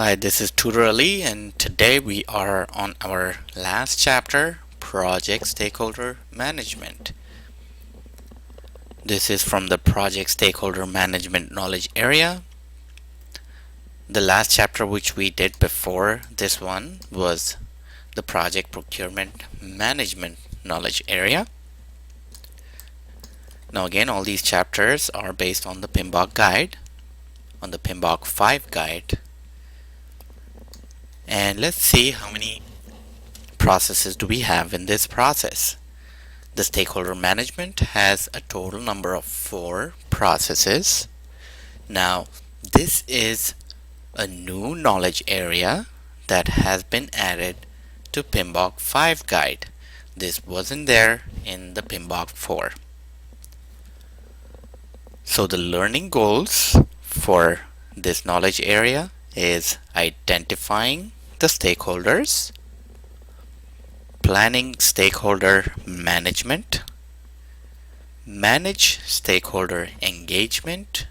Hi, this is Tutor Ali, and today we are on our last chapter, Project Stakeholder Management. This is from the Project Stakeholder Management knowledge area. The last chapter which we did before this one was the Project Procurement Management knowledge area. Now again, all these chapters are based on the PMBOK guide, on the PMBOK 5 guide. And let's see how many processes do we have in this process. The stakeholder management has a total number of 4 processes. Now, this is a new knowledge area that has been added to PMBOK 5 guide. This wasn't there in the PMBOK 4. So the learning goals for this knowledge area is identifying the stakeholders, planning stakeholder management, manage stakeholder engagement,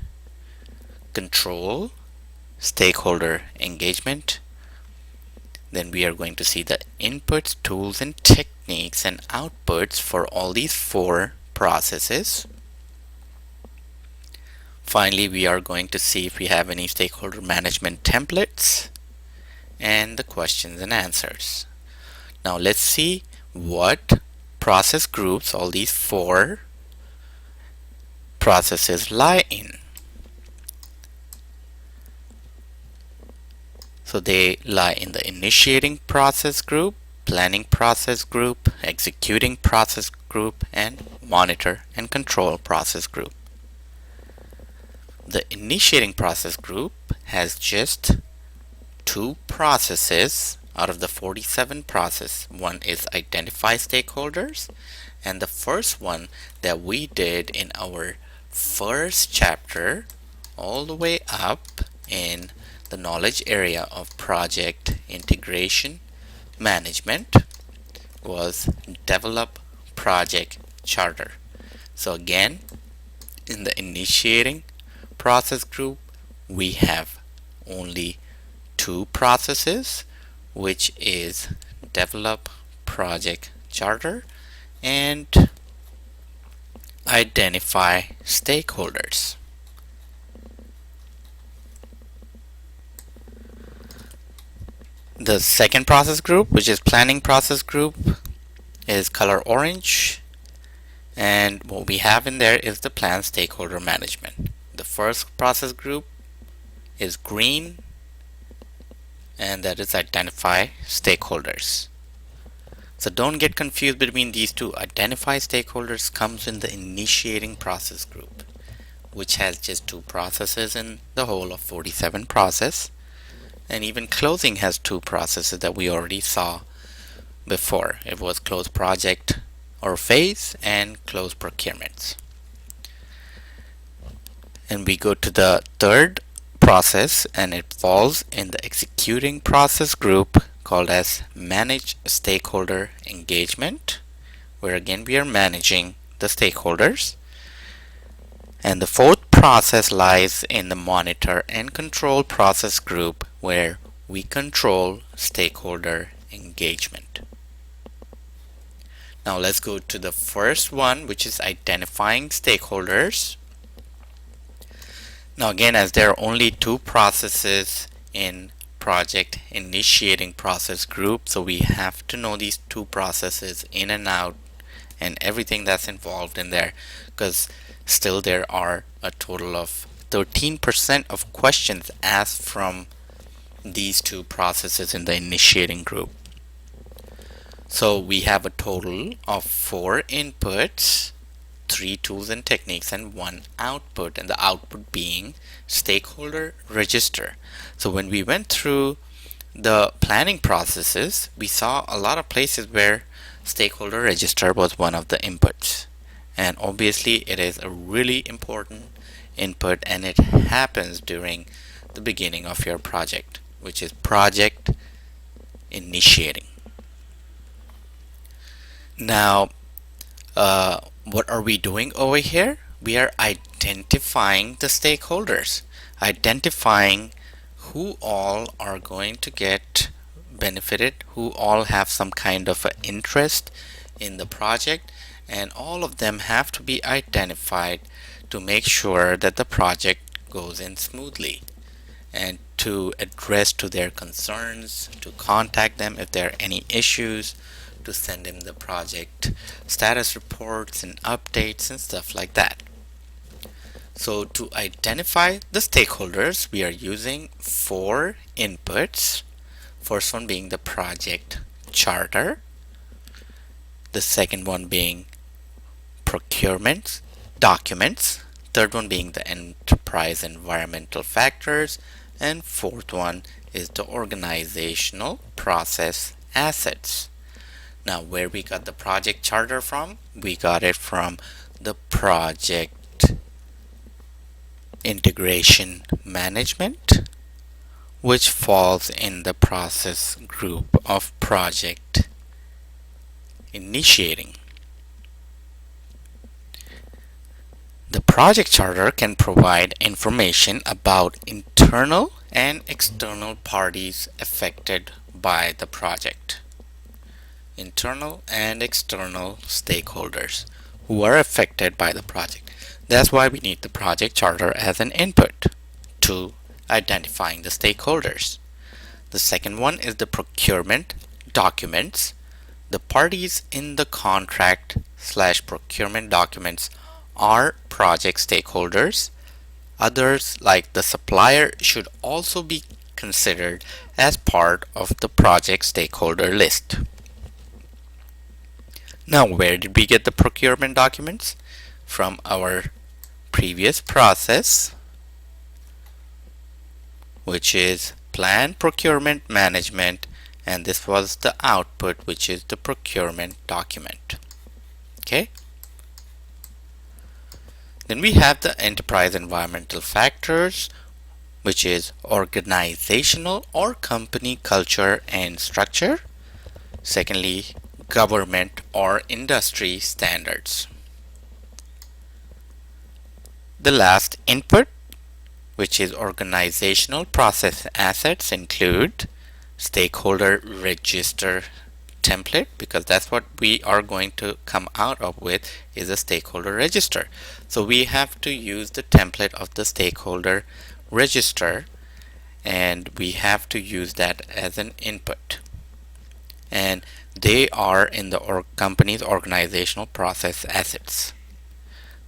control stakeholder engagement. Then we are going to see the inputs, tools, and techniques and outputs for all these 4 processes. Finally, we are going to see if we have any stakeholder management templates and the questions and answers. Now let's see what process groups all these 4 processes lie in. So they lie in the initiating process group, planning process group, executing process group, and monitor and control process group. The initiating process group has just 2 processes out of the 47 process. One is identify stakeholders, and the first one that we did in our first chapter all the way up in the knowledge area of project integration management was develop project charter. So again, in the initiating process group we have only 2 processes, which is develop project charter and identify stakeholders. The second process group, which is planning process group, is color orange, and what we have in there is the plan stakeholder management. The first process group is green, and that is identify stakeholders. So don't get confused between these two. Identify stakeholders comes in the initiating process group, which has just 2 processes in the whole of 47 process, and even closing has 2 processes that we already saw before. It was close project or phase and close procurements. And we go to the third process, and it falls in the executing process group called as manage stakeholder engagement, where again we are managing the stakeholders. And the fourth process lies in the monitor and control process group, where we control stakeholder engagement. Now let's go to the first one, which is identifying stakeholders. Now again, as there are only 2 processes in project initiating process group, so we have to know these 2 processes in and out and everything that's involved in there, because still there are a total of 13% of questions asked from these 2 processes in the initiating group. So we have a total of 4 inputs, 3 tools and techniques, and 1 output, and the output being stakeholder register. So when we went through the planning processes, we saw a lot of places where stakeholder register was one of the inputs, and obviously it is a really important input, and it happens during the beginning of your project, which is project initiating. Now what are we doing over here? We are identifying the stakeholders, identifying who all are going to get benefited, who all have some kind of an interest in the project, and all of them have to be identified to make sure that the project goes in smoothly, and to address to their concerns, to contact them if there are any issues, to send them the project status reports and updates and stuff like that. So to identify the stakeholders, we are using 4 inputs. First one being the project charter, the second one being procurement documents, third one being the enterprise environmental factors, and fourth one is the organizational process assets. Now, where we got the project charter from? We got it from the project integration management, which falls in the process group of project initiating. The project charter can provide information about internal and external parties affected by the project. Internal and external stakeholders who are affected by the project. That's why we need the project charter as an input to identifying the stakeholders. The second one is the procurement documents. The parties in the contract / procurement documents are project stakeholders. Others, like the supplier, should also be considered as part of the project stakeholder list. Now, where did we get the procurement documents? From our previous process, which is plan procurement management, and this was the output, which is the procurement document. Okay. Then we have the enterprise environmental factors, which is organizational or company culture and structure. Secondly, government or industry standards. The last input, which is organizational process assets, include stakeholder register template, because that's what we are going to come out of with, is a stakeholder register. So we have to use the template of the stakeholder register, and we have to use that as an input, and they are in the company's organizational process assets.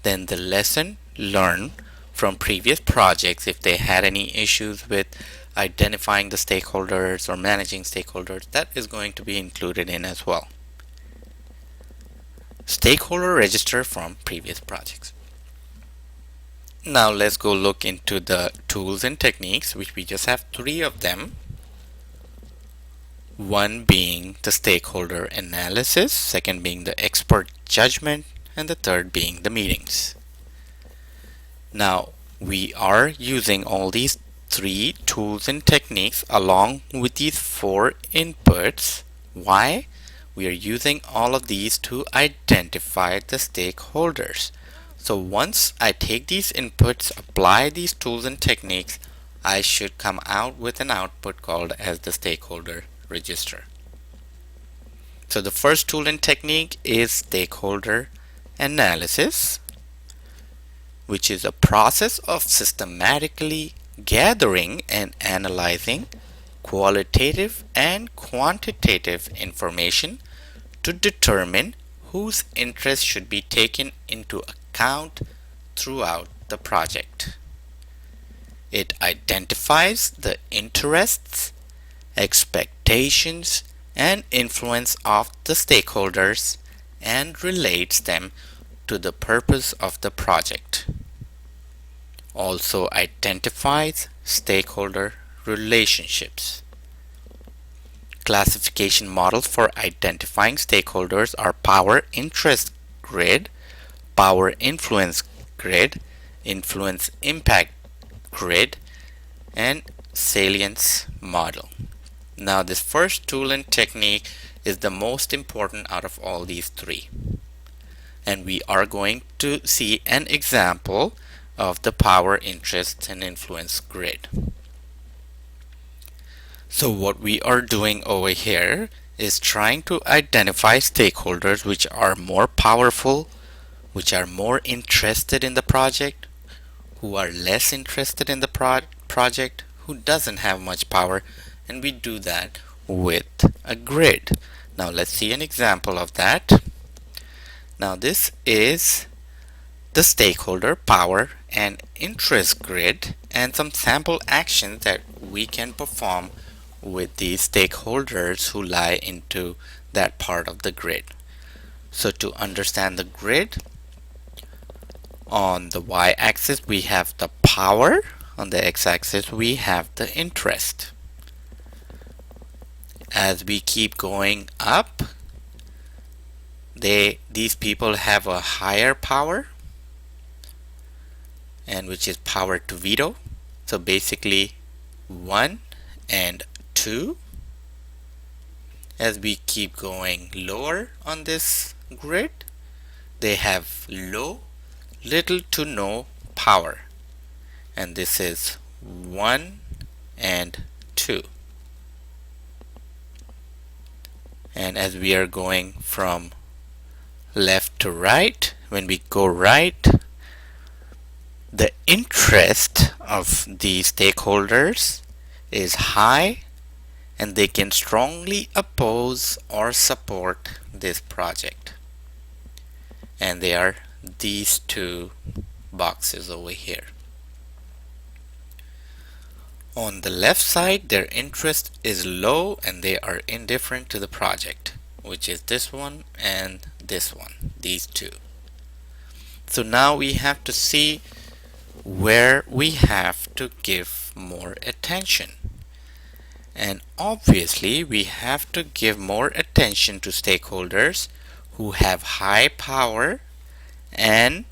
Then the lesson learned from previous projects, if they had any issues with identifying the stakeholders or managing stakeholders, that is going to be included in as well. Stakeholder register from previous projects. Now let's go look into the tools and techniques, which we just have 3 of them. One being the stakeholder analysis, second being the expert judgment, and the third being the meetings. Now we are using all these 3 tools and techniques along with these 4 inputs. Why? We are using all of these to identify the stakeholders. So once I take these inputs, apply these tools and techniques, I should come out with an output called as the stakeholder register. So the first tool and technique is stakeholder analysis, which is a process of systematically gathering and analyzing qualitative and quantitative information to determine whose interests should be taken into account throughout the project. It identifies the interests, expectations, and influence of the stakeholders and relates them to the purpose of the project. Also identifies stakeholder relationships. Classification models for identifying stakeholders are power interest grid, power influence grid, influence impact grid, and salience model. Now this first tool and technique is the most important out of all these 3. And we are going to see an example of the power interest and influence grid. So what we are doing over here is trying to identify stakeholders which are more powerful, which are more interested in the project, who are less interested in the project, who doesn't have much power, and we do that with a grid. Now let's see an example of that. Now this is the stakeholder power and interest grid and some sample actions that we can perform with these stakeholders who lie into that part of the grid. So to understand the grid, on the y-axis we have the power, on the x-axis we have the interest. As we keep going up, these people have a higher power, and which is power to veto. So basically 1 and 2. As we keep going lower on this grid, they have little to no power, and this is 1 and 2. And as we are going from left to right, when we go right, the interest of the stakeholders is high, and they can strongly oppose or support this project. And they are these two boxes over here. On the left side, their interest is low and they are indifferent to the project, which is this one and this one, these two. So now we have to see where we have to give more attention. And obviously we have to give more attention to stakeholders who have high power and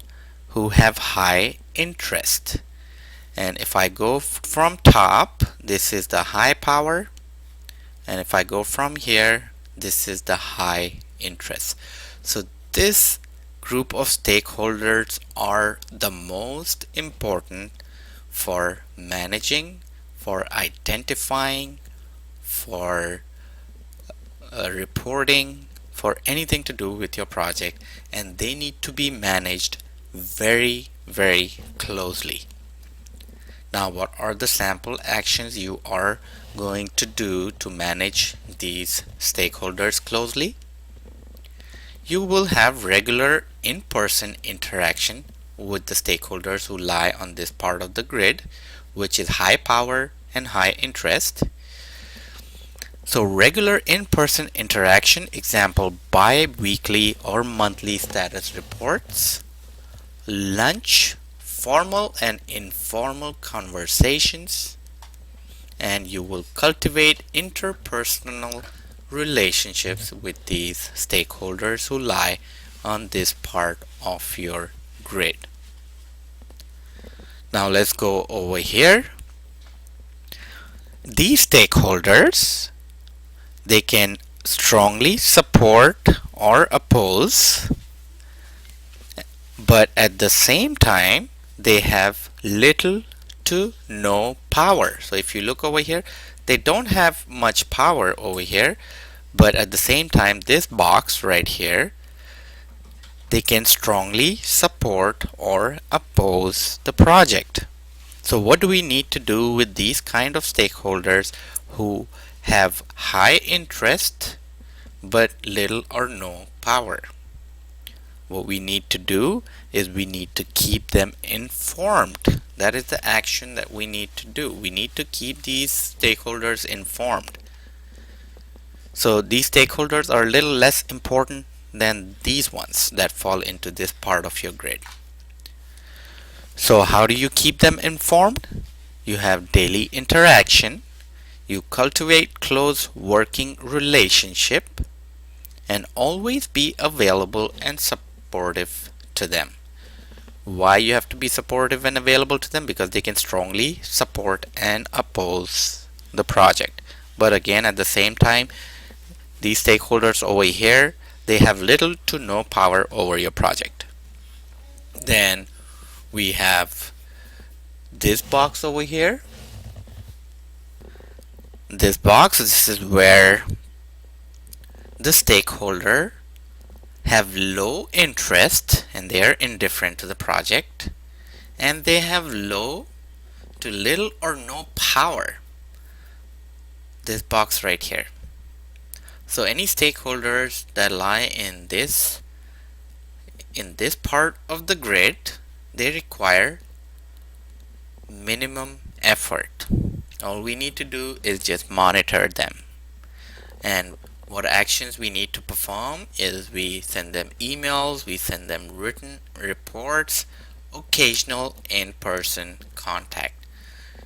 who have high interest. And if I go from top, this is the high power, and if I go from here, this is the high interest. So this group of stakeholders are the most important for managing, for identifying, for reporting, for anything to do with your project, and they need to be managed very, very closely. Now, what are the sample actions you are going to do to manage these stakeholders closely? You will have regular in-person interaction with the stakeholders who lie on this part of the grid, which is high power and high interest. So regular in-person interaction, example, bi-weekly or monthly status reports, lunch, formal and informal conversations, and you will cultivate interpersonal relationships with these stakeholders who lie on this part of your grid. Now let's go over here. These stakeholders, they can strongly support or oppose, but at the same time they have little to no power. So if you look over here, they don't have much power over here, but at the same time this box right here, they can strongly support or oppose the project. So what do we need to do with these kind of stakeholders who have high interest but little or no power? What we need to do is we need to keep them informed. That is the action that we need to do. We need to keep these stakeholders informed. So these stakeholders are a little less important than these ones that fall into this part of your grid. So how do you keep them informed? You have daily interaction. You cultivate close working relationship and always be available and supportive to them. Why you have to be supportive and available to them? Because they can strongly support and oppose the project. But again, at the same time, these stakeholders over here, they have little to no power over your project. Then we have this box over here. This box, this is where the stakeholder have low interest and they are indifferent to the project, and they have low to little or no power. This box right here. So any stakeholders that lie in this part of the grid, they require minimum effort. All we need to do is just monitor them. And what actions we need to perform is we send them emails, we send them written reports, occasional in-person contact.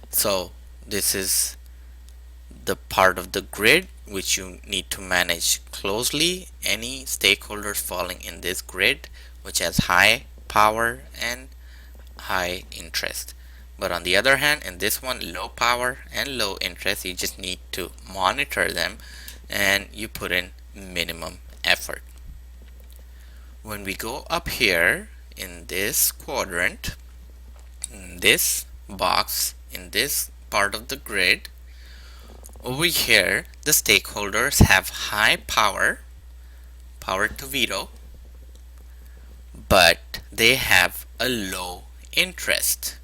So this is the part of the grid which you need to manage closely. Any stakeholders falling in this grid which has high power and high interest. But on the other hand, in this one, low power and low interest, you just need to monitor them and you put in minimum effort. When we go up here in this quadrant, in this box, in this part of the grid, over here the stakeholders have high power to veto, but they have a low interest.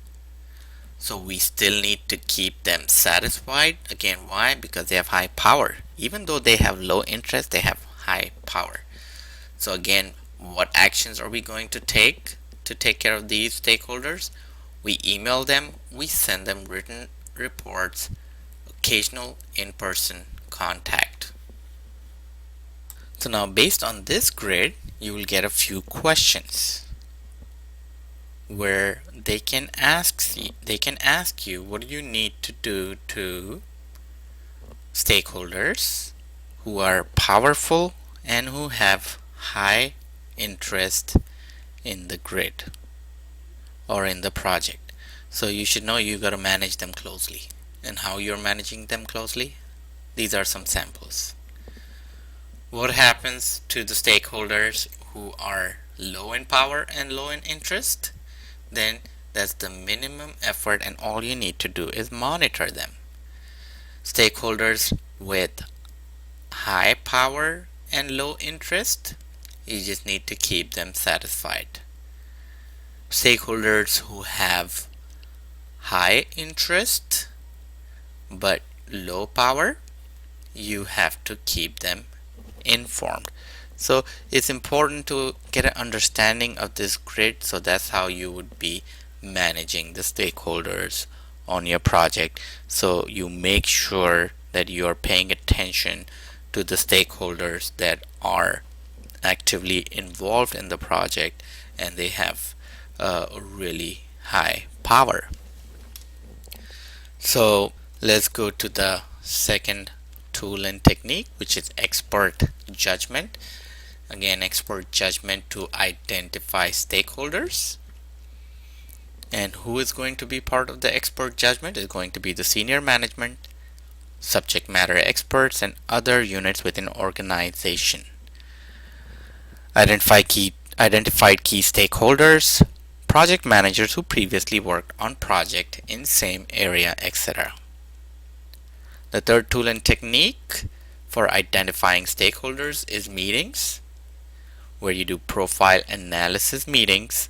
So we still need to keep them satisfied. Again, why? Because they have high power. Even though they have low interest, they have high power. So again, what actions are we going to take care of these stakeholders? We email them, we send them written reports, occasional in-person contact. So now based on this grid, you will get a few questions where they can ask you what do you need to do to stakeholders who are powerful and who have high interest in the grid or in the project. So you should know you got to manage them closely. And how you're managing them closely? These are some samples. What happens to the stakeholders who are low in power and low in interest? Then that's the minimum effort, and all you need to do is monitor them. Stakeholders with high power and low interest, you just need to keep them satisfied. Stakeholders who have high interest but low power, you have to keep them informed. So it's important to get an understanding of this grid, so that's how you would be managing the stakeholders on your project. So you make sure that you are paying attention to the stakeholders that are actively involved in the project and they have a really high power. So let's go to the second tool and technique, which is expert judgment. Again, expert judgment to identify stakeholders. And who is going to be part of the expert judgment is going to be the senior management, subject matter experts, and other units within organization. Identified key stakeholders, project managers who previously worked on project in same area, etc. The third tool and technique for identifying stakeholders is meetings, where you do profile analysis meetings,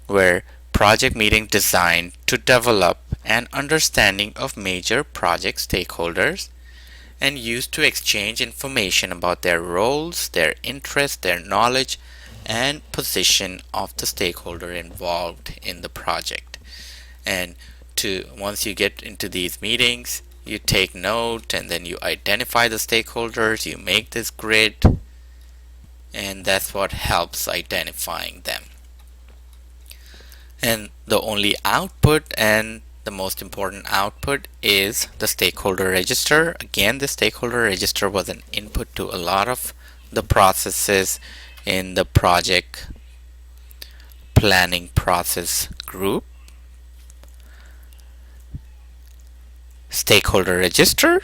where project meeting designed to develop an understanding of major project stakeholders and used to exchange information about their roles, their interests, their knowledge, and position of the stakeholder involved in the project. And once you get into these meetings, you take note and then you identify the stakeholders, you make this grid, and that's what helps identifying them. And the only output and the most important output is the stakeholder register. Again, the stakeholder register was an input to a lot of the processes in the project planning process group. Stakeholder register,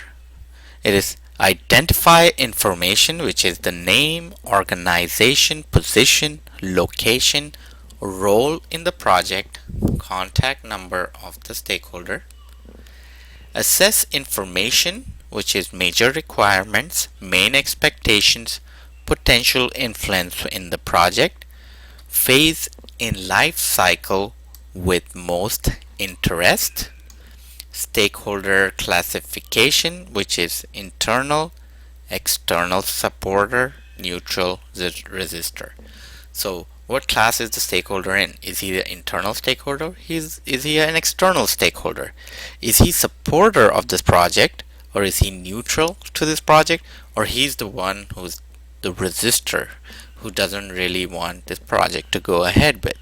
it is identify information, which is the name, organization, position, location, role in the project, contact number of the stakeholder. Assess information, which is major requirements, main expectations, potential influence in the project, phase in life cycle with most interest, stakeholder classification, which is internal, external supporter, neutral, resistor. So what class is the stakeholder in? Is he the internal stakeholder? Is he an external stakeholder? Is he supporter of this project, or is he neutral to this project, or he's the one who's the resistor who doesn't really want this project to go ahead with?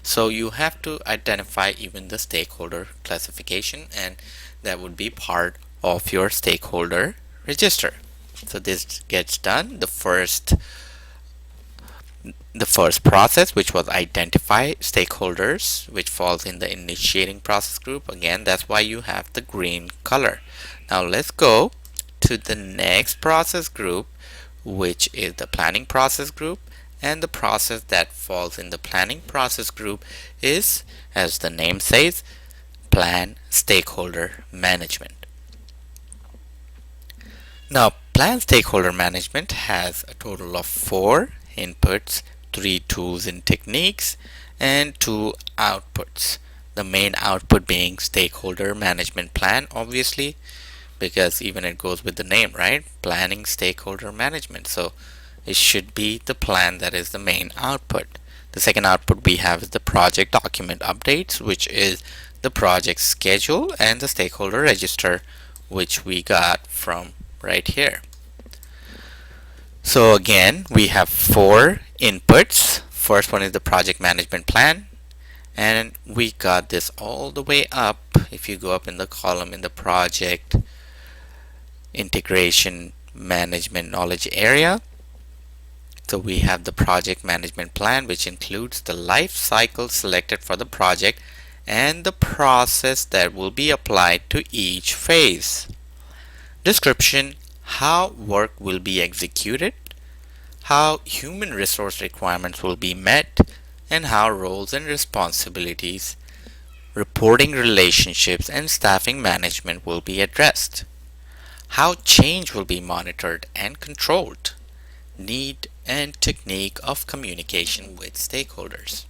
So you have to identify even the stakeholder classification, and that would be part of your stakeholder register. So this gets done. The first process, which was identify stakeholders, which falls in the initiating process group. Again, that's why you have the green color. Now let's go to the next process group, which is the planning process group. And the process that falls in the planning process group is, as the name says, plan stakeholder management. Now, plan stakeholder management has a total of 4 inputs, 3 tools and techniques, and 2 outputs. The main output being stakeholder management plan, obviously, because even it goes with the name, right? Planning stakeholder management. So it should be the plan that is the main output. The second output we have is the project document updates, which is the project schedule and the stakeholder register, which we got from right here. So again, we have 4 inputs. First one is the project management plan, and we got this all the way up. If you go up in the column in the project integration management knowledge area, so we have the project management plan, which includes the life cycle selected for the project and the process that will be applied to each phase. Description: how work will be executed, how human resource requirements will be met, and how roles and responsibilities, reporting relationships, and staffing management will be addressed. How change will be monitored and controlled. Need and technique of communication with stakeholders.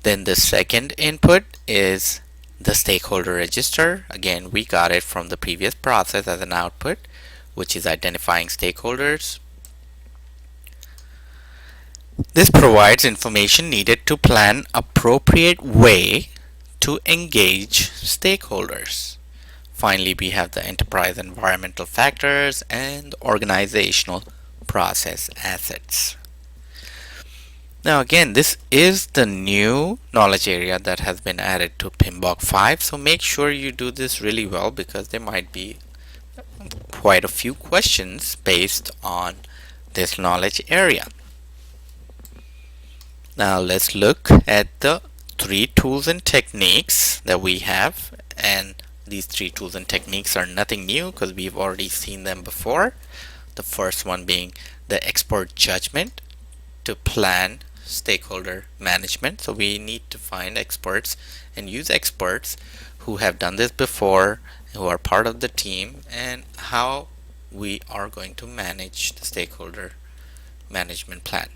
Then the second input is the stakeholder register. Again, we got it from the previous process as an output, which is identifying stakeholders. This provides information needed to plan appropriate way to engage stakeholders. Finally, we have the enterprise environmental factors and organizational process assets. Now again, this is the new knowledge area that has been added to PMBOK 5, so make sure you do this really well, because there might be quite a few questions based on this knowledge area. Now let's look at the 3 tools and techniques that we have, and these 3 tools and techniques are nothing new because we've already seen them before. The first one being the expert judgment to plan stakeholder management. So we need to find experts and use experts who have done this before, who are part of the team, and how we are going to manage the stakeholder management plan.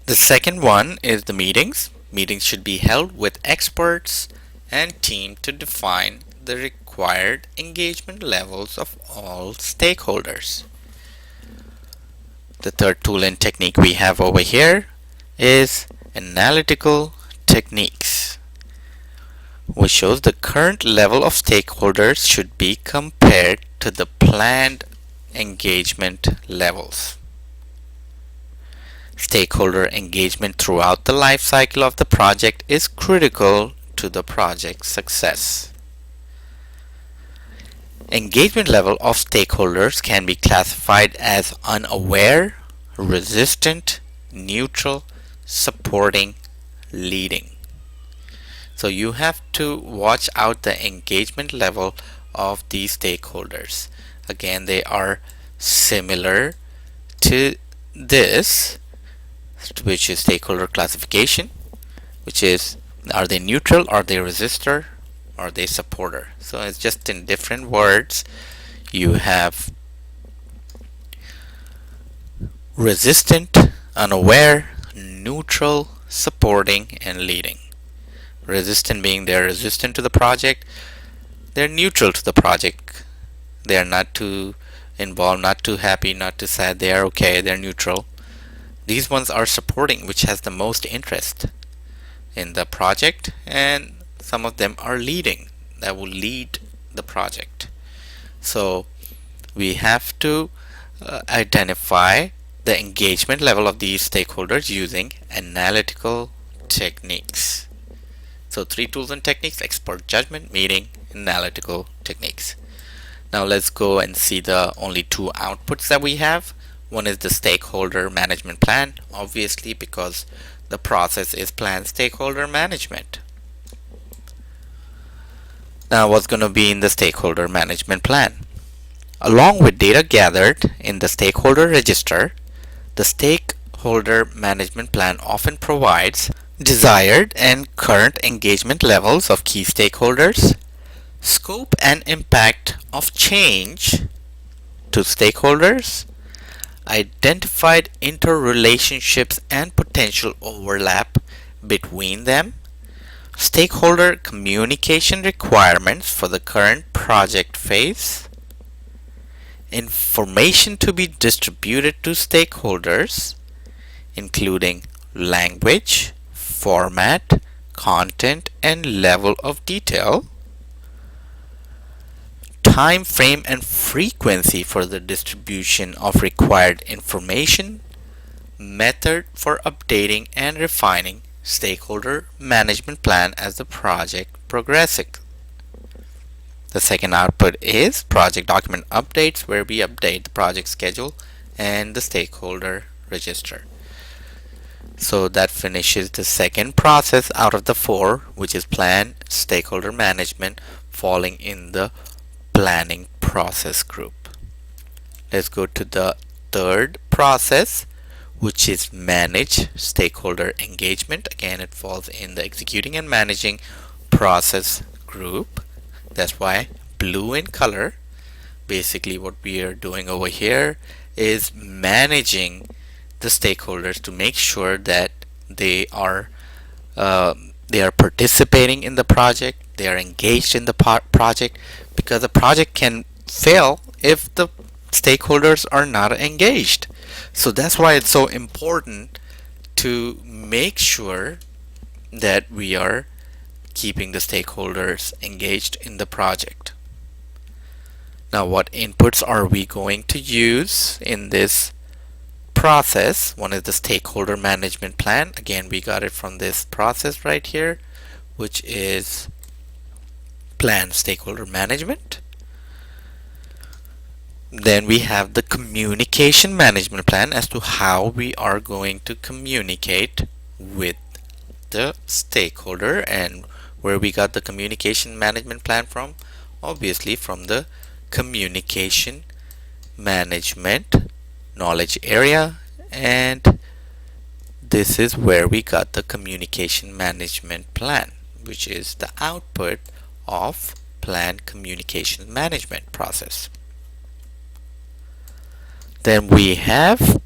The second one is the meetings. Meetings should be held with experts and team to define the required engagement levels of all stakeholders. The third tool and technique we have over here is analytical techniques, which shows the current level of stakeholders should be compared to the planned engagement levels. Stakeholder engagement throughout the life cycle of the project is critical to the project's success. Engagement level of stakeholders can be classified as unaware, resistant, neutral, supporting, leading. So you have to watch out the engagement level of these stakeholders. Again, they are similar to this, which is stakeholder classification, which is, are they neutral, are they resistor, are they supporter? So it's just in different words. You have resistant, unaware, neutral, supporting, and leading. Resistant being they're resistant to the project, they're neutral to the project. They are not too involved, not too happy, not too sad. They are okay, they're neutral. These ones are supporting, which has the most interest in the project, and some of them are leading, that will lead the project. So we have to identify the engagement level of these stakeholders using analytical techniques. So 3 tools and techniques: expert judgment, meeting, analytical techniques. Now let's go and see the only 2 outputs that we have. One is the stakeholder management plan, obviously because the process is planned stakeholder management. Now what's going to be in the stakeholder management plan? Along with data gathered in the stakeholder register, the stakeholder management plan often provides desired and current engagement levels of key stakeholders, scope and impact of change to stakeholders, identified interrelationships and potential overlap between them, stakeholder communication requirements for the current project phase, information to be distributed to stakeholders, including language, format, content, and level of detail, time frame and frequency for the distribution of required information, method for updating and refining stakeholder management plan as the project progresses. The second output is project document updates, where we update the project schedule and the stakeholder register. So that finishes the second process out of the 4, which is plan stakeholder management, falling in the planning process group. Let's go to the third process, which is manage stakeholder engagement. Again, it falls in the executing and managing process group. That's why blue in color. Basically what we are doing over here is managing the stakeholders to make sure that they are participating in the project, they are engaged in the project, because the project can fail if the stakeholders are not engaged. So that's why it's so important to make sure that we are keeping the stakeholders engaged in the project. Now, what inputs are we going to use in this process? One is the stakeholder management plan. Again, we got it from this process right here, which is plan stakeholder management. Then we have the communication management plan as to how we are going to communicate with the stakeholder, and where we got the communication management plan from, obviously from the communication management knowledge area, and this is where we got the communication management plan, which is the output of plan communication management process. Then we have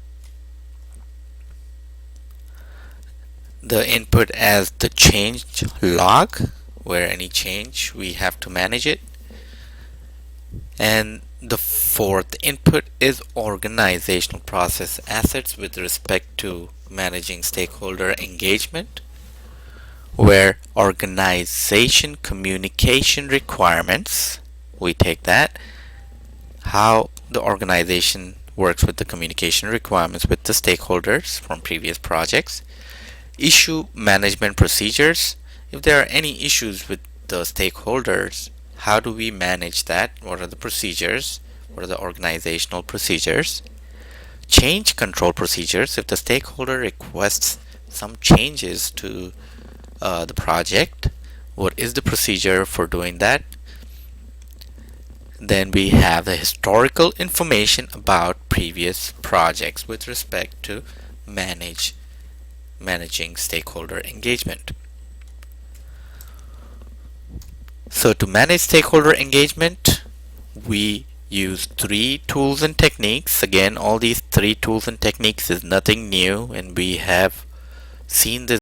the input as the change log, where any change we have to manage it. And the fourth input is organizational process assets with respect to managing stakeholder engagement, where organization communication requirements, we take that, how the organization works with the communication requirements with the stakeholders from previous projects. Issue management procedures, if there are any issues with the stakeholders, how do we manage that? What are the procedures? What are the organizational procedures? Change control procedures, if the stakeholder requests some changes to the project, what is the procedure for doing that? Then we have the historical information about previous projects with respect to managing stakeholder engagement. So to manage stakeholder engagement, we use three tools and techniques. Again, all these three tools and techniques is nothing new, and we have seen this